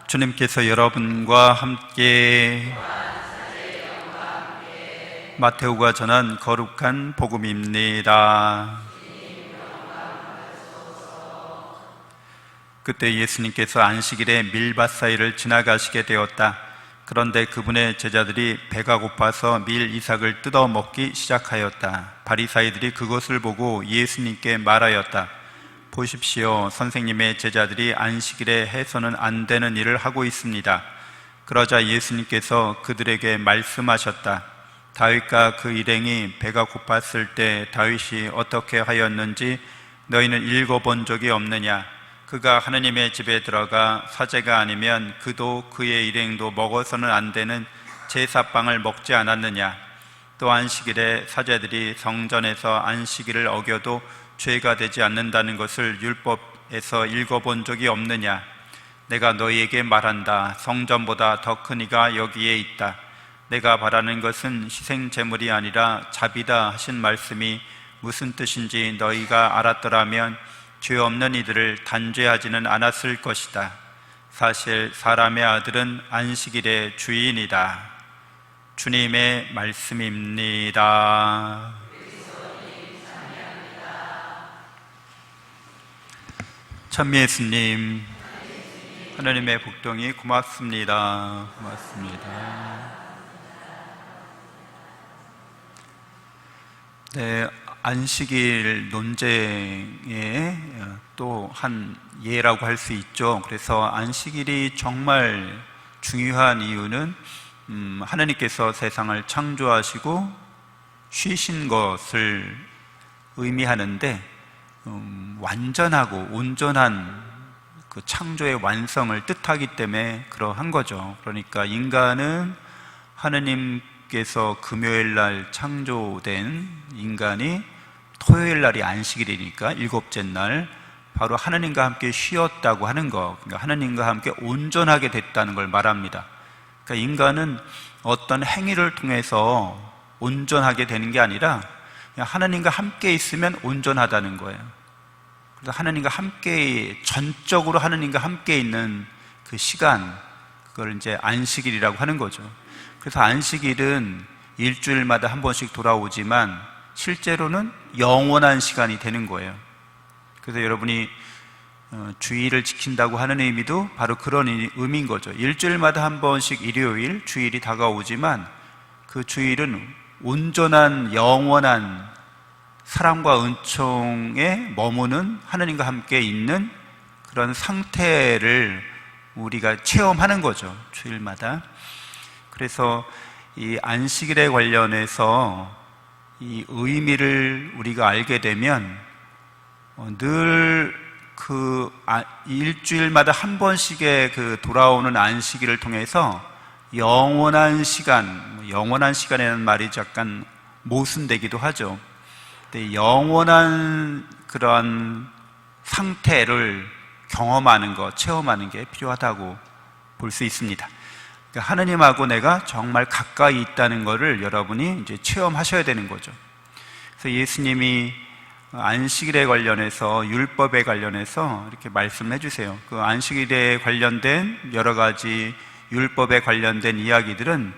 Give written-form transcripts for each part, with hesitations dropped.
주님께서 여러분과 함께 마테오가 전한 거룩한 복음입니다. 그때 예수님께서 안식일에 밀밭 사이를 지나가시게 되었다. 그런데 그분의 제자들이 배가 고파서 밀 이삭을 뜯어 먹기 시작하였다. 바리사이들이 그것을 보고 예수님께 말하였다. 보십시오, 선생님의 제자들이 안식일에 해서는 안 되는 일을 하고 있습니다. 그러자 예수님께서 그들에게 말씀하셨다. 다윗과 그 일행이 배가 고팠을 때 다윗이 어떻게 하였는지 너희는 읽어본 적이 없느냐? 그가 하느님의 집에 들어가 사제가 아니면 그도 그의 일행도 먹어서는 안 되는 제사빵을 먹지 않았느냐? 또 안식일에 사제들이 성전에서 안식일을 어겨도 죄가 되지 않는다는 것을 율법에서 읽어본 적이 없느냐? 내가 너희에게 말한다. 성전보다 더 큰 이가 여기에 있다. 내가 바라는 것은 희생 제물이 아니라 자비다 하신 말씀이 무슨 뜻인지 너희가 알았더라면 죄 없는 이들을 단죄하지는 않았을 것이다. 사실 사람의 아들은 안식일의 주인이다. 주님의 말씀입니다. 찬미예수님, 하나님의 복동이 고맙습니다. 고맙습니다. 네, 안식일 논쟁의 또 한 예라고 할 수 있죠. 그래서 안식일이 정말 중요한 이유는 하나님께서 세상을 창조하시고 쉬신 것을 의미하는데 완전하고 온전한 그 창조의 완성을 뜻하기 때문에 그러한 거죠. 그러니까 인간은 하느님께서 금요일 날 창조된 인간이 토요일 날이 안식일이니까 일곱째 날 바로 하느님과 함께 쉬었다고 하는 거, 그러니까 하느님과 함께 온전하게 됐다는 걸 말합니다. 그러니까 인간은 어떤 행위를 통해서 온전하게 되는 게 아니라 그냥 하느님과 함께 있으면 온전하다는 거예요. 그래서 하느님과 함께, 전적으로 하느님과 함께 있는 그 시간, 그걸 이제 안식일이라고 하는 거죠. 그래서 안식일은 일주일마다 한 번씩 돌아오지만 실제로는 영원한 시간이 되는 거예요. 그래서 여러분이 주일을 지킨다고 하는 의미도 바로 그런 의미인 거죠. 일주일마다 한 번씩 일요일, 주일이 다가오지만 그 주일은 온전한 영원한 사랑과 은총에 머무는 하느님과 함께 있는 그런 상태를 우리가 체험하는 거죠, 주일마다. 그래서 이 안식일에 관련해서 이 의미를 우리가 알게 되면 늘 그 일주일마다 한 번씩의 그 돌아오는 안식일을 통해서 영원한 시간, 영원한 시간이라는 말이 약간 모순되기도 하죠. 근데 영원한 그런 상태를 경험하는 것, 체험하는 게 필요하다고 볼 수 있습니다. 그러니까 하느님하고 내가 정말 가까이 있다는 것을 여러분이 이제 체험하셔야 되는 거죠. 그래서 예수님이 안식일에 관련해서, 율법에 관련해서 이렇게 말씀해 주세요. 그 안식일에 관련된 여러 가지 율법에 관련된 이야기들은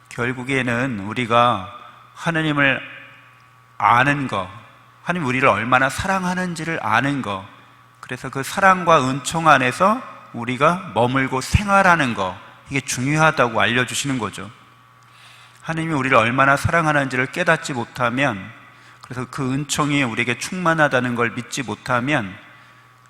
결국에는 우리가 하느님을 아는 것, 하나님 우리를 얼마나 사랑하는지를 아는 것, 그래서 그 사랑과 은총 안에서 우리가 머물고 생활하는 것, 이게 중요하다고 알려주시는 거죠. 하나님이 우리를 얼마나 사랑하는지를 깨닫지 못하면, 그래서 그 은총이 우리에게 충만하다는 걸 믿지 못하면,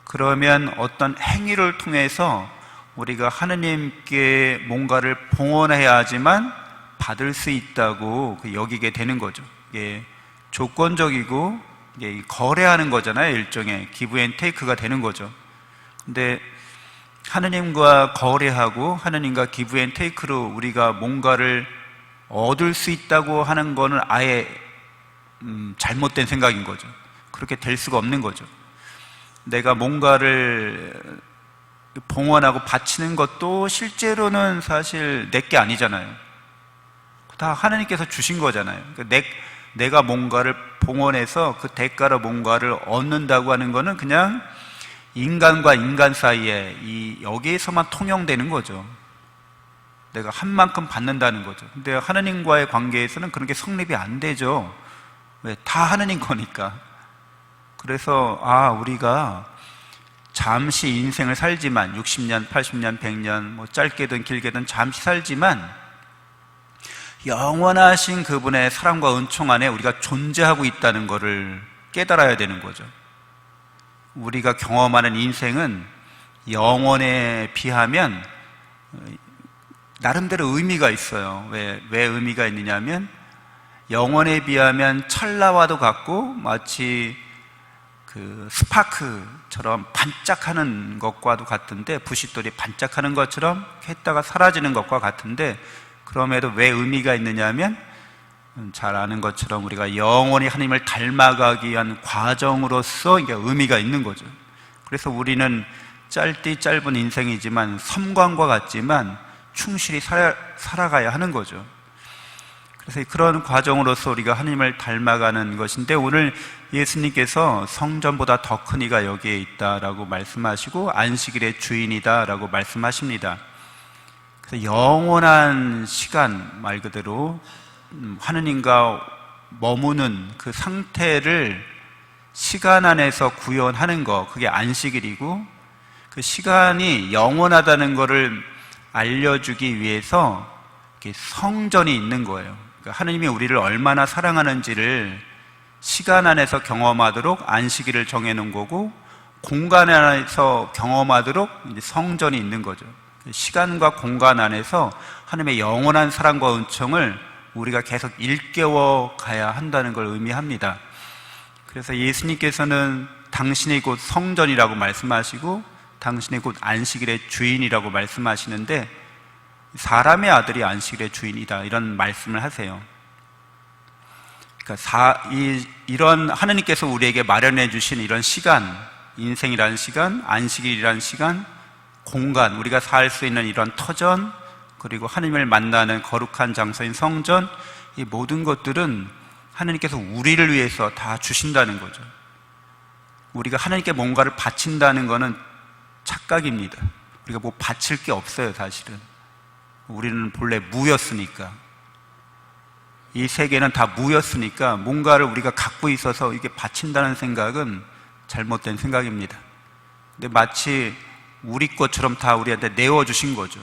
그러면 어떤 행위를 통해서 우리가 하느님께 뭔가를 봉헌해야 하지만 받을 수 있다고 여기게 되는 거죠. 이게 조건적이고 이게 거래하는 거잖아요. 일종의 기브 앤 테이크가 되는 거죠. 근데 하느님과 거래하고 하느님과 기브 앤 테이크로 우리가 뭔가를 얻을 수 있다고 하는 거는 아예 잘못된 생각인 거죠. 그렇게 될 수가 없는 거죠. 내가 뭔가를 봉헌하고 바치는 것도 실제로는 사실 내게 아니잖아요. 다 하나님께서 주신 거잖아요. 그러니까 내가 뭔가를 봉헌해서 그 대가로 뭔가를 얻는다고 하는 거는 그냥 인간과 인간 사이에 여기에서만 통용되는 거죠. 내가 한 만큼 받는다는 거죠. 근데 하느님과의 관계에서는 그런 게 성립이 안 되죠. 왜? 다 하느님 거니까. 그래서 우리가 잠시 인생을 살지만 60년, 80년, 100년 뭐 짧게든 길게든 잠시 살지만 영원하신 그분의 사랑과 은총 안에 우리가 존재하고 있다는 것을 깨달아야 되는 거죠. 우리가 경험하는 인생은 영원에 비하면 나름대로 의미가 있어요. 왜 의미가 있느냐 하면 영원에 비하면 철라와도 같고 마치 그 스파크처럼 반짝하는 것과도 같은데, 부싯돌이 반짝하는 것처럼 했다가 사라지는 것과 같은데, 그럼에도 왜 의미가 있느냐 하면 잘 아는 것처럼 우리가 영원히 하나님을 닮아가기 위한 과정으로서 이게 의미가 있는 거죠. 그래서 우리는 짧은 인생이지만 섬광과 같지만 충실히 살아가야 하는 거죠. 그래서 그런 과정으로서 우리가 하나님을 닮아가는 것인데, 오늘 예수님께서 성전보다 더 큰 이가 여기에 있다라고 말씀하시고 안식일의 주인이다라고 말씀하십니다. 그래서 영원한 시간, 말 그대로 하느님과 머무는 그 상태를 시간 안에서 구현하는 거, 그게 안식일이고, 그 시간이 영원하다는 것을 알려주기 위해서 성전이 있는 거예요. 그러니까 하느님이 우리를 얼마나 사랑하는지를 시간 안에서 경험하도록 안식일을 정해놓은 거고, 공간 안에서 경험하도록 이제 성전이 있는 거죠. 시간과 공간 안에서 하나님의 영원한 사랑과 은총을 우리가 계속 일깨워 가야 한다는 걸 의미합니다. 그래서 예수님께서는 당신이 곧 성전이라고 말씀하시고 당신이 곧 안식일의 주인이라고 말씀하시는데, 사람의 아들이 안식일의 주인이다, 이런 말씀을 하세요. 그러니까 이런 하느님께서 우리에게 마련해 주신 이런 시간, 인생이라는 시간, 안식일이라는 시간, 공간, 우리가 살 수 있는 이런 터전, 그리고 하느님을 만나는 거룩한 장소인 성전, 이 모든 것들은 하느님께서 우리를 위해서 다 주신다는 거죠. 우리가 하느님께 뭔가를 바친다는 것은 착각입니다. 우리가 뭐 바칠 게 없어요, 사실은. 우리는 본래 무였으니까. 이 세계는 다 무였으니까 뭔가를 우리가 갖고 있어서 이게 바친다는 생각은 잘못된 생각입니다. 근데 마치 우리 것처럼 다 우리한테 내어주신 거죠.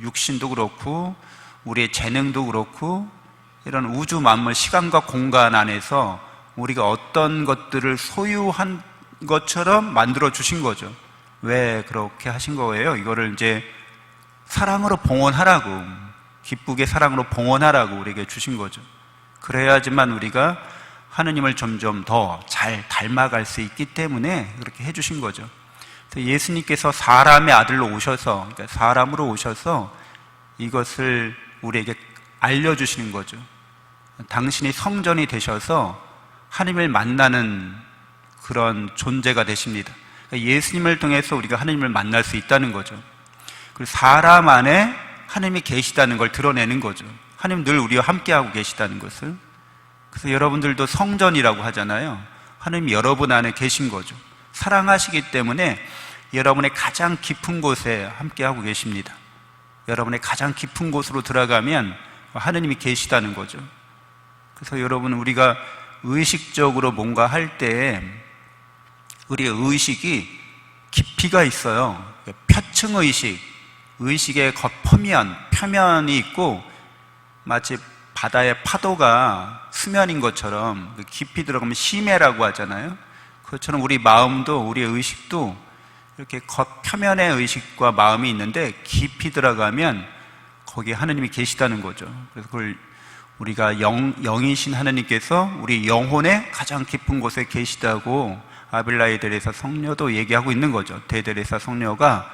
육신도 그렇고 우리의 재능도 그렇고 이런 우주 만물, 시간과 공간 안에서 우리가 어떤 것들을 소유한 것처럼 만들어 주신 거죠. 왜 그렇게 하신 거예요? 이거를 이제 사랑으로 봉헌하라고, 기쁘게 사랑으로 봉헌하라고 우리에게 주신 거죠. 그래야지만 우리가 하느님을 점점 더 잘 닮아갈 수 있기 때문에 그렇게 해주신 거죠. 예수님께서 사람의 아들로 오셔서, 그러니까 사람으로 오셔서 이것을 우리에게 알려주시는 거죠. 당신이 성전이 되셔서 하나님을 만나는 그런 존재가 되십니다. 그러니까 예수님을 통해서 우리가 하나님을 만날 수 있다는 거죠. 그리고 사람 안에 하나님이 계시다는 걸 드러내는 거죠. 하나님 늘 우리와 함께하고 계시다는 것을. 그래서 여러분들도 성전이라고 하잖아요. 하나님 여러분 안에 계신 거죠. 사랑하시기 때문에 여러분의 가장 깊은 곳에 함께하고 계십니다. 여러분의 가장 깊은 곳으로 들어가면 하나님이 계시다는 거죠. 그래서 여러분, 우리가 의식적으로 뭔가 할 때 우리의 의식이 깊이가 있어요. 표층의식, 의식의 표면이 있고, 마치 바다의 파도가 수면인 것처럼 깊이 들어가면 심해라고 하잖아요. 그것처럼 우리 마음도, 우리의 의식도 이렇게 겉표면의 의식과 마음이 있는데 깊이 들어가면 거기에 하느님이 계시다는 거죠. 그래서 그걸 우리가 영이신 하느님께서 우리 영혼의 가장 깊은 곳에 계시다고 아빌라에 데레사 성녀도 얘기하고 있는 거죠. 대데레사 성녀가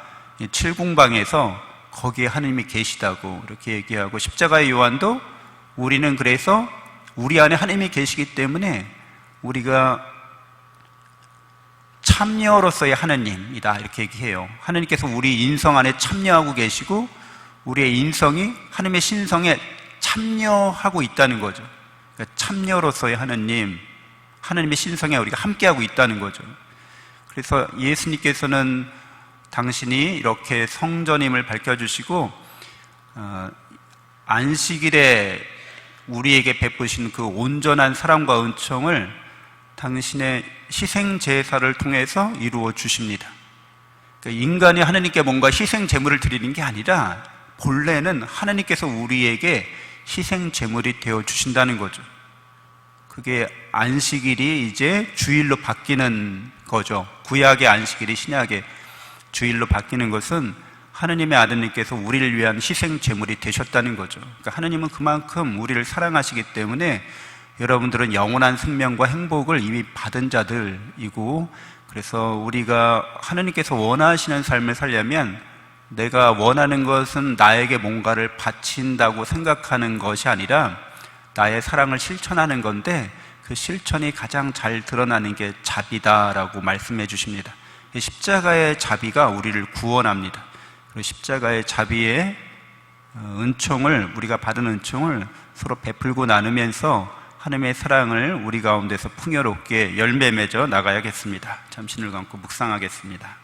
칠궁방에서 거기에 하느님이 계시다고 이렇게 얘기하고, 십자가의 요한도 우리는 그래서 우리 안에 하느님이 계시기 때문에 우리가 참여로서의 하느님이다, 이렇게 얘기해요. 하느님께서 우리 인성 안에 참여하고 계시고 우리의 인성이 하느님의 신성에 참여하고 있다는 거죠. 그러니까 참여로서의 하느님, 하느님의 신성에 우리가 함께하고 있다는 거죠. 그래서 예수님께서는 당신이 이렇게 성전임을 밝혀주시고 안식일에 우리에게 베푸신 그 온전한 사랑과 은총을 당신의 희생 제사를 통해서 이루어 주십니다. 그러니까 인간이 하나님께 뭔가 희생 제물을 드리는 게 아니라 본래는 하나님께서 우리에게 희생 제물이 되어 주신다는 거죠. 그게 안식일이 이제 주일로 바뀌는 거죠. 구약의 안식일이 신약의 주일로 바뀌는 것은 하나님의 아드님께서 우리를 위한 희생 제물이 되셨다는 거죠. 그러니까 하나님은 그만큼 우리를 사랑하시기 때문에 여러분들은 영원한 생명과 행복을 이미 받은 자들이고, 그래서 우리가 하나님께서 원하시는 삶을 살려면 내가 원하는 것은 나에게 뭔가를 바친다고 생각하는 것이 아니라 나의 사랑을 실천하는 건데, 그 실천이 가장 잘 드러나는 게 자비다라고 말씀해 주십니다. 십자가의 자비가 우리를 구원합니다. 그리고 십자가의 자비의 은총을, 우리가 받은 은총을 서로 베풀고 나누면서 하나님의 사랑을 우리 가운데서 풍요롭게 열매 맺어 나가야겠습니다. 잠시 눈을 감고 묵상하겠습니다.